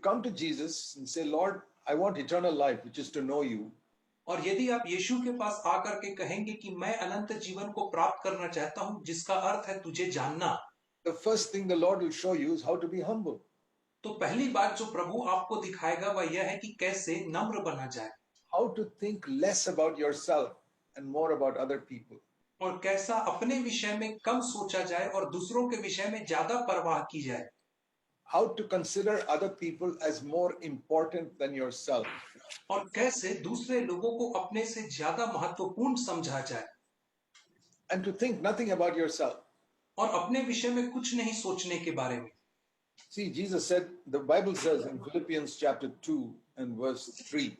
come to Jesus and say, Lord, I want eternal life, which is to know you, और यदि आप यीशु के पास आकर के कहेंगे कि मैं अनंत जीवन को प्राप्त करना चाहता हूं, जिसका अर्थ है तुझे जानना, the first thing the Lord will show you is how to be humble. तो पहली बात जो प्रभु आपको दिखाएगा वह यह है कि कैसे नम्र बना जाए, How to think less about yourself and more about other people. और कैसा अपने विषय में कम सोचा जाए और दूसरों के विषय में ज्यादा परवाह की जाए, How to consider other people as more important than yourself. और कैसे दूसरे लोगों को अपने से ज्यादा महत्वपूर्ण समझा जाए, And to think nothing about yourself. और अपने विषय में कुछ नहीं सोचने के बारे में. See, Jesus said, the Bible says in Philippians chapter 2 and verse 3.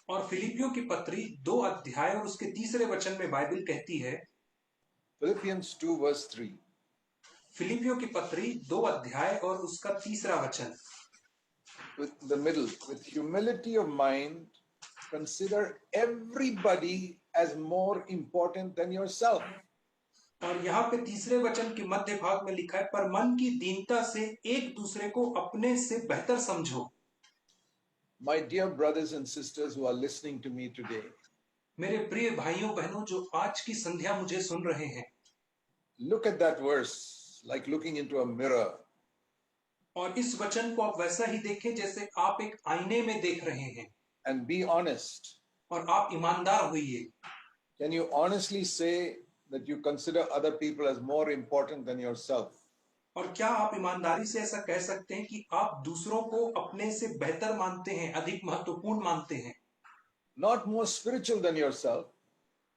और फिलिपियों की पत्री 2 अध्याय और उसके 3 वचन में बाइबल कहती है, Philippians 2 verse 3. फिलिपियों की पत्री 2 अध्याय और उसका 3 वचन, With the middle, with humility of mind, consider everybody as more important than yourself. और यहाँ पे 3 वचन के मध्य भाग में लिखा है, पर मन की दीनता से एक दूसरे को अपने से बेहतर समझो. My dear brothers and sisters who are listening to me today, मेरे प्रिय भाइयों बहनों जो आज की संध्या मुझे सुन रहे हैं, look at that verse like looking into a mirror. और इस वचन को आप वैसा ही देखें जैसे आप एक आईने में देख रहे हैं, And be honest. और आप ईमानदार होइए. Can you honestly say that you consider other people as more important than yourself? और क्या आप ईमानदारी से ऐसा कह सकते हैं कि आप दूसरों को अपने से बेहतर मानते हैं, अधिक महत्वपूर्ण मानते हैं? Not more spiritual than yourself.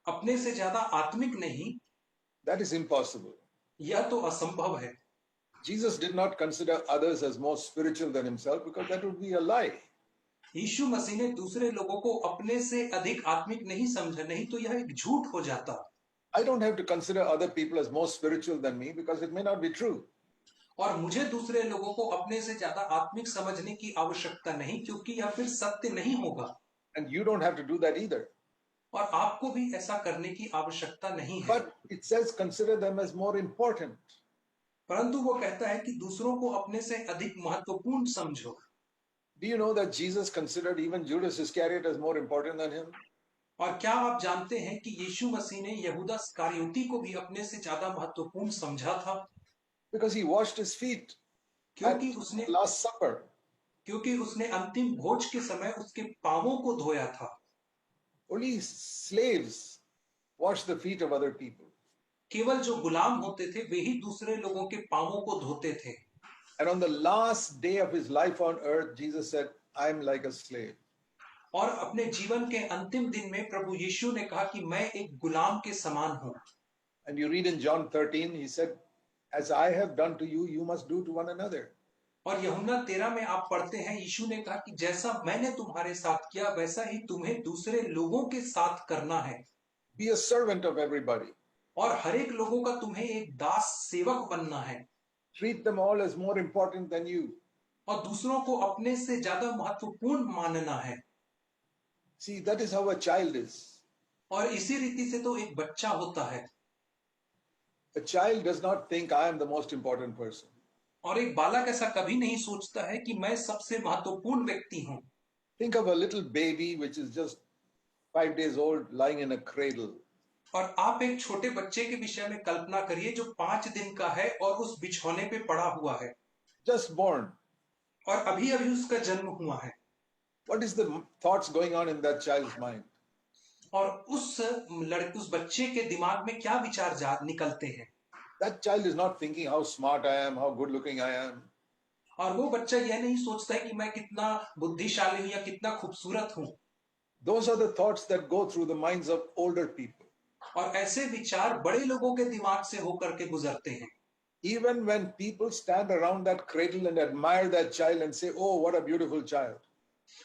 अपने से ज्यादा आत्मिक नहीं, That is impossible. यह तो असंभव है. Jesus did not consider others as more spiritual than himself because that would be a lie. यीशु मसीह ने दूसरे लोगों को अपने से अधिक आत्मिक नहीं समझा, नहीं तो यह एक झूठ हो जाता. I don't have to consider other people as more spiritual than me because it may not be true. और मुझे दूसरे लोगों को अपने से ज्यादा आत्मिक समझने की आवश्यकता नहीं, क्योंकि यह फिर सत्य नहीं होगा. And you don't have to do that either. और आपको भी ऐसा करने की आवश्यकता नहीं है. But it says consider them as more important. परंतु वो कहता है कि दूसरों को अपने से अधिक महत्वपूर्ण समझो. Do you know that Jesus considered even Judas Iscariot as more important than him? और क्या आप जानते हैं कि यीशु मसीह ने यहूदा इस्करियोती को भी अपने से ज्यादा महत्वपूर्ण समझा था? Because he washed his feet at क्योंकि उसने Last Supper. क्योंकि उसने अंतिम भोज के समय उसके पांवों को धोया था. Only slaves wash the feet of other people. केवल जो गुलाम होते थे वे ही दूसरे लोगों के पांवों को धोते थे. And on the last day of his life on earth, Jesus said, I am like a slave. और अपने जीवन के अंतिम दिन में प्रभु यीशु ने कहा कि मैं एक गुलाम के समान हूं. And you read in John 13, he said, as I have done to you, you must do to one another. और यूहन्ना 13 में आप पढ़ते हैं, यीशु ने कहा कि जैसा मैंने तुम्हारे साथ किया वैसा ही तुम्हें दूसरे लोगों के साथ करना है. Be a servant of everybody. और हर एक लोगों का तुम्हें एक दास सेवक बनना है. Treat them all as more important than you. और दूसरों को अपने से ज्यादा महत्वपूर्ण मानना है. See, that is how a child is. और इसी रीति से तो एक बच्चा होता है. A child does not think I am the most important person. और एक बालक ऐसा कभी नहीं सोचता है कि मैं सबसे महत्वपूर्ण व्यक्ति हूं. Think of a little baby which is just 5 days old lying in a cradle. और आप एक छोटे बच्चे के विषय में कल्पना करिए जो 5 दिन का है और उस बिछौने पे पड़ा हुआ है. Just born. और अभी अभी उसका जन्म हुआ है. What is the thoughts going on in that child's mind? और उस बच्चे के दिमाग में क्या विचार निकलते हैं? That child is not thinking how smart I am, how good looking I am. और वो बच्चा यह नहीं सोचता है कि मैं कितना बुद्धिशाली हूं या कितना खूबसूरत हूं. Those are the thoughts that go through the minds of older people. और ऐसे विचार बड़े लोगों के दिमाग से होकर के गुजरते हैं. Even when people stand around that cradle and admire that child and say, oh, what a beautiful child.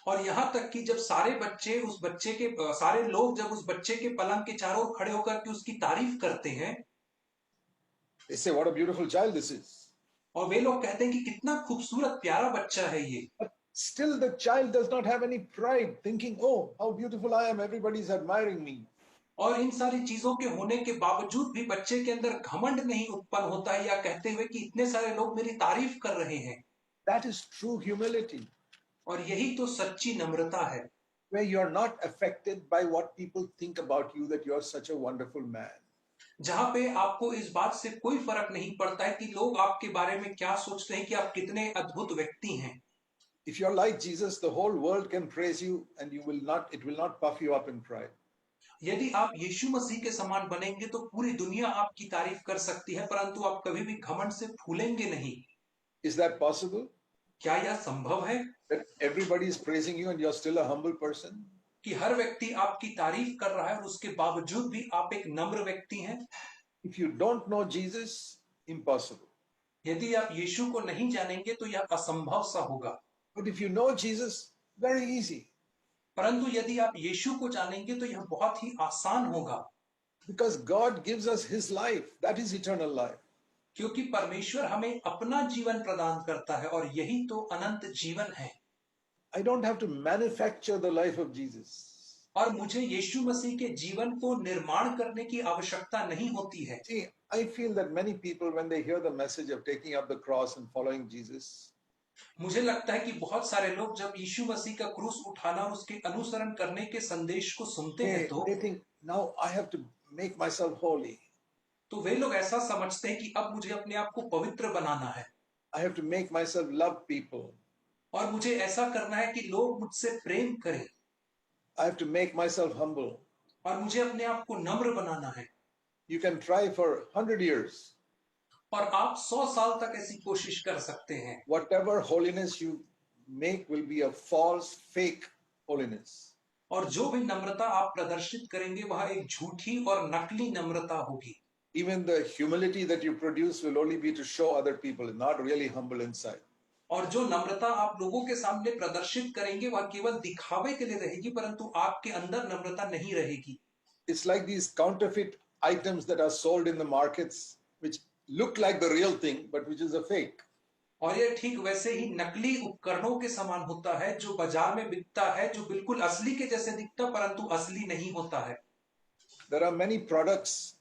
और यहां तक कि जब सारे लोग जब उस बच्चे के पलंग के चारों ओर खड़े होकर के उसकी तारीफ करते हैं, They say, what a beautiful child this is. और वे लोग कहते हैं कि कितना खूबसूरत प्यारा बच्चा है ये. But still the child does not have any pride, thinking, oh, how beautiful I am, everybody is admiring me. और इन सारी चीजों के होने के बावजूद भी बच्चे के अंदर घमंड नहीं उत्पन्न होता है, या कहते हुए कि इतने सारे लोग मेरी तारीफ कर रहे हैं. That is true humility. और यही तो सच्ची नम्रता है, where you're not affected by what people think about you, that you're such a wonderful man. जहां पे आपको इस बात से कोई फर्क नहीं पड़ता है कि लोग आपके बारे में क्या सोचते हैं कि आप कितने अद्भुत व्यक्ति हैं। If you're like Jesus, the whole world can praise you and it will not puff you up in pride. यदि आप यीशु मसीह के समान बनेंगे तो पूरी दुनिया आपकी तारीफ कर सकती है, परंतु आप कभी भी घमंड से फूलेंगे नहीं। Is that possible? क्या यह संभव है That everybody is praising you and you're still a humble person? कि हर व्यक्ति आपकी तारीफ कर रहा है और उसके बावजूद भी आप एक नम्र व्यक्ति हैं? If you don't know Jesus, impossible. यदि आप यीशु को नहीं जानेंगे तो यह असंभव सा होगा, But if you know Jesus, very easy. परंतु यदि आप यीशु को जानेंगे तो यह बहुत ही आसान होगा, Because God gives us His life. That is eternal life. क्योंकि परमेश्वर हमें अपना जीवन प्रदान करता है और यही तो अनंत जीवन है। I don't have to manufacture the life of Jesus. और मुझे यीशु मसीह के जीवन को निर्माण करने की आवश्यकता नहीं होती है। See, I feel that many people, when they hear the message of taking up the cross and following Jesus, मुझे लगता है कि बहुत सारे लोग जब यीशु मसीह का क्रूस उठाना और उसके अनुसरण करने के संदेश को सुनते हैं they think, now I have to make myself holy. तो वे लोग ऐसा समझते हैं कि अब मुझे अपने आप को पवित्र बनाना है I have to make myself love people. और मुझे ऐसा करना है कि लोग मुझसे प्रेम करें I have to make myself humble. और मुझे अपने आप को नम्र बनाना है। You can try for 100 years. और आप 100 साल तक ऐसी कोशिश कर सकते हैं। Whatever holiness you make will be a false, fake holiness. और जो भी नम्रता आप प्रदर्शित करेंगे वह एक झूठी और नकली नम्रता होगी। Even the humility that you produce will only be to show other people, not really humble inside. और जो नम्रता आप लोगों के सामने प्रदर्शित करेंगे वह केवल दिखावे के लिए रहेगी, परंतु आपके अंदर नम्रता नहीं रहेगी। It's like these counterfeit items that are sold in the markets, which look like the real thing, but which is a fake. और यह ठीक वैसे ही नकली उपकरणों के समान होता है जो बाजार में बिकता है, जो बिल्कुल असली के जैसे दिखता परंतु असली नहीं होता है। There are many products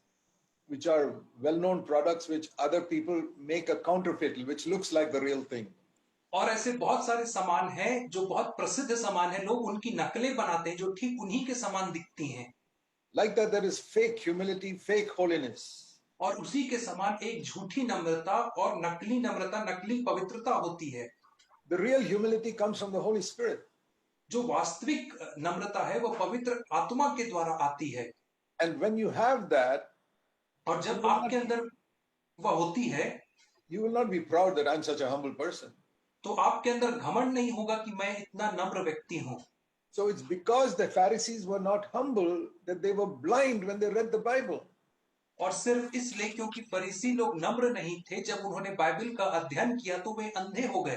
which are well-known products which other people make a counterfeit, which looks like the real thing. और ऐसे बहुत सारे सामान हैं जो बहुत प्रसिद्ध सामान है, लोग उनकी नकलें बनाते हैं जो ठीक उन्हीं के समान दिखती हैं। Like that, there is fake humility, fake holiness. और उसी के समान एक झूठी नम्रता और नकली नम्रता, नकली पवित्रता होती है। The real humility comes from the Holy Spirit. जो वास्तविक नम्रता है वो पवित्र आत्मा के द्वारा आती है। And when you have that, और जब आपके अंदर वह होती है you will not be proud that I'm such a humble person. तो आपके अंदर घमंड नहीं होगा कि मैं इतना नम्र व्यक्ति हूं। So it's because the Pharisees were not humble that they were blind when they read the Bible. और सिर्फ इसलिए क्योंकि फरीसी लोग नम्र नहीं थे, जब उन्होंने बाइबल का अध्ययन किया तो वे अंधे हो गए।